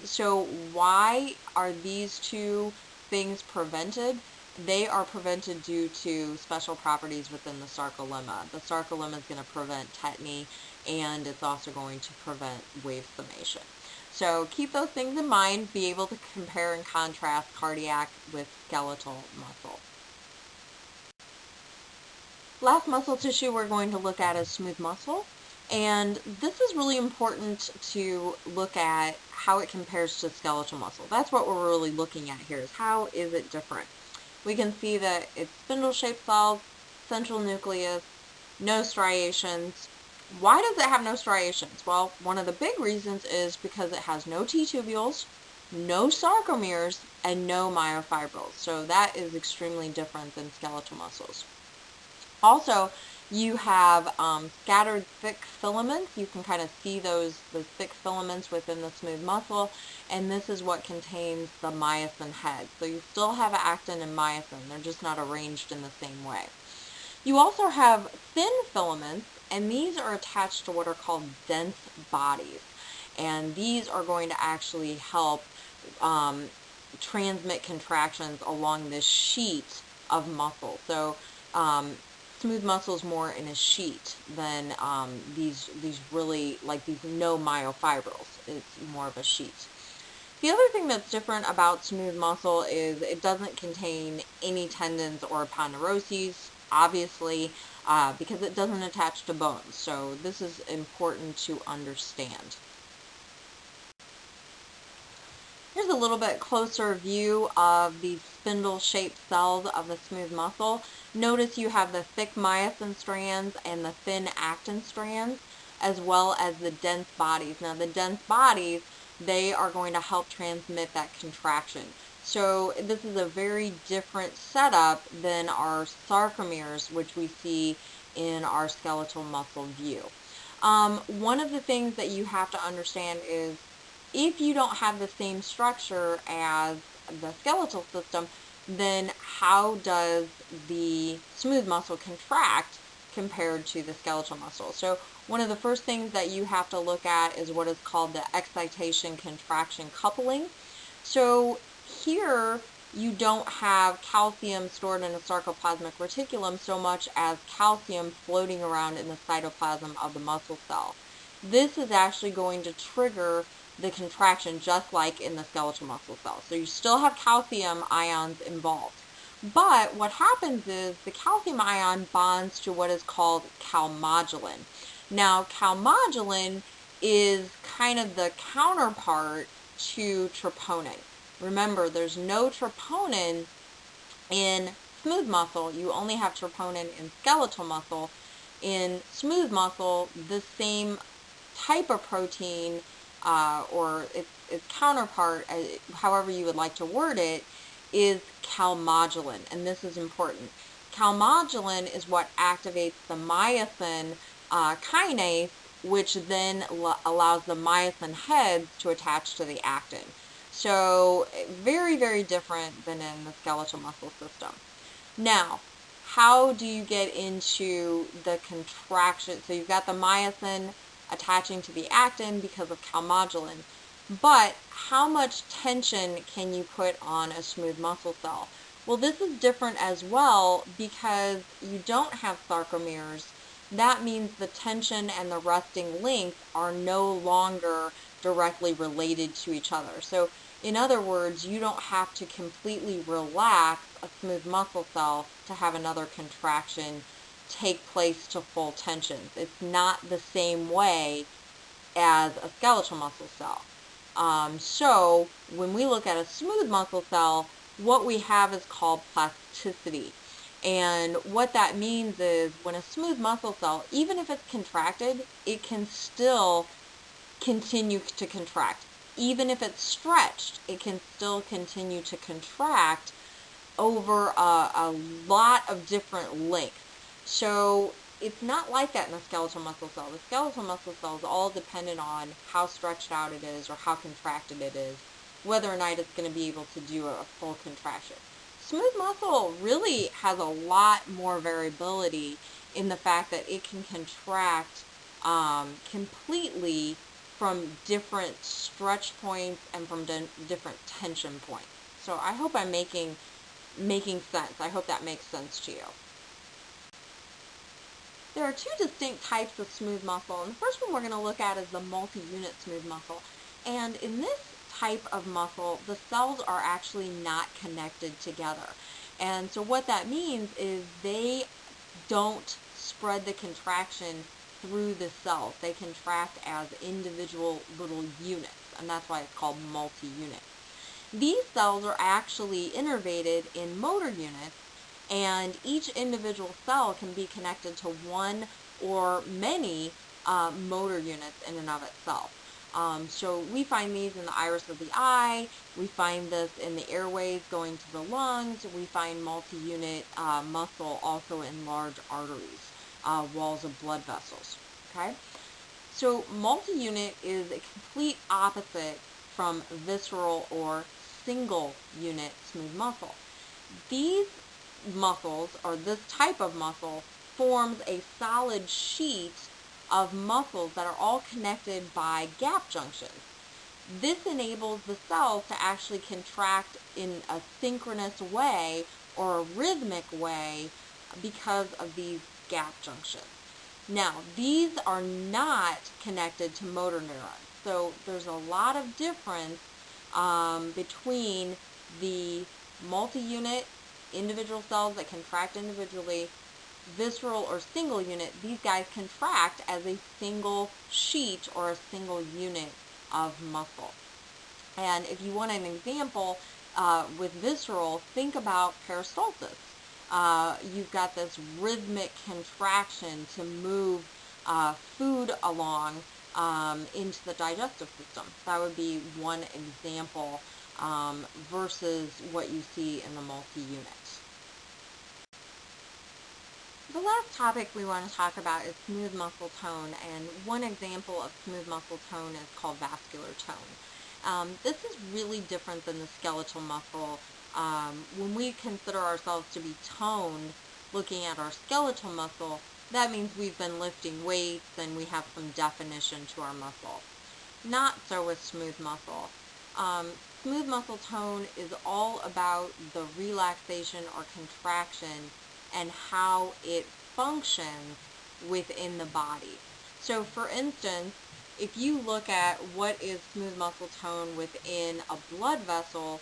S1: So why are these two things prevented? They are prevented due to special properties within the sarcolemma. The sarcolemma is going to prevent tetany, and it's also going to prevent wave summation. So keep those things in mind. Be able to compare and contrast cardiac with skeletal muscle. Last muscle tissue we're going to look at is smooth muscle. And this is really important to look at how it compares to skeletal muscle. That's what we're really looking at here, is how is it different. We can see that it's spindle-shaped cells, central nucleus, no striations. Why does it have no striations? Well, one of the big reasons is because it has no T-tubules, no sarcomeres, and no myofibrils. So that is extremely different than skeletal muscles. Also, you have scattered thick filaments. You can kind of see the thick filaments within the smooth muscle, and this is what contains the myosin head. So you still have actin and myosin. They're just not arranged in the same way. You also have thin filaments, and these are attached to what are called dense bodies. And these are going to actually help transmit contractions along this sheet of muscle. So smooth muscle is more in a sheet than these really, like these no myofibrils. It's more of a sheet. The other thing that's different about smooth muscle is it doesn't contain any tendons or aponeuroses, obviously, because it doesn't attach to bones. So this is important to understand. Here's a little bit closer view of the spindle-shaped cells of the smooth muscle. Notice you have the thick myosin strands and the thin actin strands, as well as the dense bodies. Now the dense bodies, they are going to help transmit that contraction. So this is a very different setup than our sarcomeres, which we see in our skeletal muscle view. One of the things that you have to understand is if you don't have the same structure as the skeletal system, then how does the smooth muscle contract compared to the skeletal muscle? So one of the first things that you have to look at is what is called the excitation-contraction coupling. So here you don't have calcium stored in a sarcoplasmic reticulum so much as calcium floating around in the cytoplasm of the muscle cell. This is actually going to trigger the contraction just like in the skeletal muscle cell. So you still have calcium ions involved. But what happens is the calcium ion bonds to what is called calmodulin. Now calmodulin is kind of the counterpart to troponin. Remember, there's no troponin in smooth muscle. You only have troponin in skeletal muscle. In smooth muscle, the same type of protein or its counterpart, however you would like to word it, is calmodulin, and this is important. Calmodulin is what activates the myosin kinase, which then allows the myosin heads to attach to the actin. So very, very different than in the skeletal muscle system. Now, how do you get into the contraction? So you've got the myosin attaching to the actin because of calmodulin, but how much tension can you put on a smooth muscle cell? Well, this is different as well because you don't have sarcomeres. That means the tension and the resting length are no longer directly related to each other. So in other words, you don't have to completely relax a smooth muscle cell to have another contraction take place to full tension. It's not the same way as a skeletal muscle cell. So when we look at a smooth muscle cell, what we have is called plasticity. And what that means is when a smooth muscle cell, even if it's contracted, it can still continue to contract. Even if it's stretched, it can still continue to contract over a lot of different lengths. So it's not like that in a skeletal muscle cell. The skeletal muscle cell is all dependent on how stretched out it is or how contracted it is, whether or not it's going to be able to do a full contraction. Smooth muscle really has a lot more variability in the fact that it can contract completely from different stretch points and from different tension points. So I hope I'm making sense. I hope that makes sense to you. There are two distinct types of smooth muscle, and the first one we're going to look at is the multi-unit smooth muscle. And in this type of muscle, the cells are actually not connected together. And so what that means is they don't spread the contraction through the cells. They contract as individual little units, and that's why it's called multi-unit. These cells are actually innervated in motor units, and each individual cell can be connected to one or many motor units in and of itself. So we find these in the iris of the eye, we find this in the airways going to the lungs, we find multi-unit muscle also in large arteries, walls of blood vessels, okay? So multi-unit is a complete opposite from visceral or single unit smooth muscle. These muscles, or this type of muscle, forms a solid sheet of muscles that are all connected by gap junctions. This enables the cells to actually contract in a synchronous way or a rhythmic way because of these gap junctions. Now, these are not connected to motor neurons. So there's a lot of difference between the multi-unit individual cells that contract individually, visceral or single unit. These guys contract as a single sheet or a single unit of muscle. And if you want an example with visceral, think about peristalsis. You've got this rhythmic contraction to move food along into the digestive system. That would be one example versus what you see in the multi-unit. The last topic we want to talk about is smooth muscle tone, and one example of smooth muscle tone is called vascular tone. This is really different than the skeletal muscle. When we consider ourselves to be toned, looking at our skeletal muscle, that means we've been lifting weights and we have some definition to our muscle. Not so with smooth muscle. Smooth muscle tone is all about the relaxation or contraction and how it functions within the body. So for instance, if you look at what is smooth muscle tone within a blood vessel,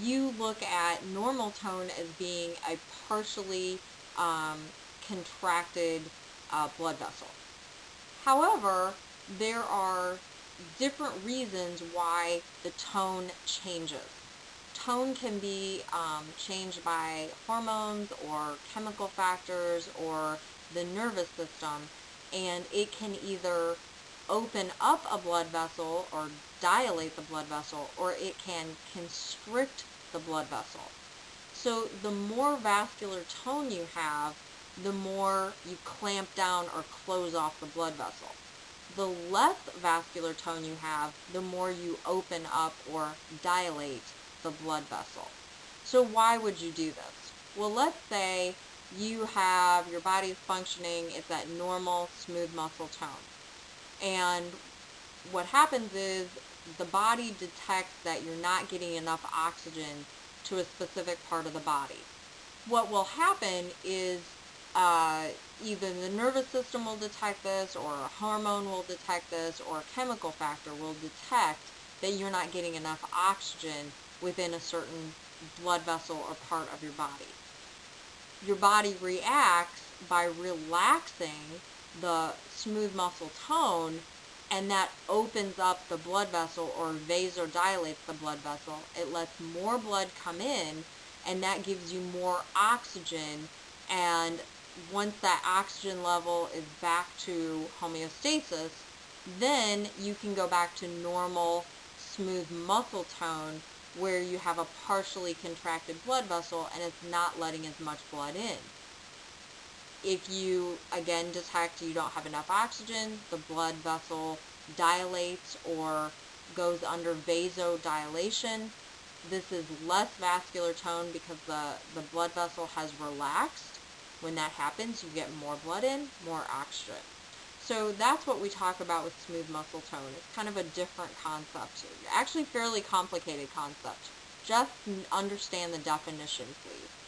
S1: you look at normal tone as being a partially contracted blood vessel. However, there are different reasons why the tone changes. Tone can be changed by hormones or chemical factors or the nervous system, and it can either open up a blood vessel or dilate the blood vessel, or it can constrict the blood vessel. So the more vascular tone you have, the more you clamp down or close off the blood vessel. The less vascular tone you have, the more you open up or dilate the blood vessel. So why would you do this? Well, let's say you have your body's functioning, it's at normal smooth muscle tone. And what happens is the body detects that you're not getting enough oxygen to a specific part of the body. What will happen is either the nervous system will detect this, or a hormone will detect this, or a chemical factor will detect that you're not getting enough oxygen within a certain blood vessel or part of your body. Your body reacts by relaxing the smooth muscle tone, and that opens up the blood vessel or vasodilates the blood vessel. It lets more blood come in, and that gives you more oxygen And once that oxygen level is back to homeostasis, then you can go back to normal, smooth muscle tone where you have a partially contracted blood vessel and it's not letting as much blood in. If you, again, detect you don't have enough oxygen, the blood vessel dilates or goes under vasodilation. This is less vascular tone because the blood vessel has relaxed. When that happens, you get more blood in, more oxygen. So that's what we talk about with smooth muscle tone. It's kind of a different concept. Actually, fairly complicated concept. Just understand the definition, please.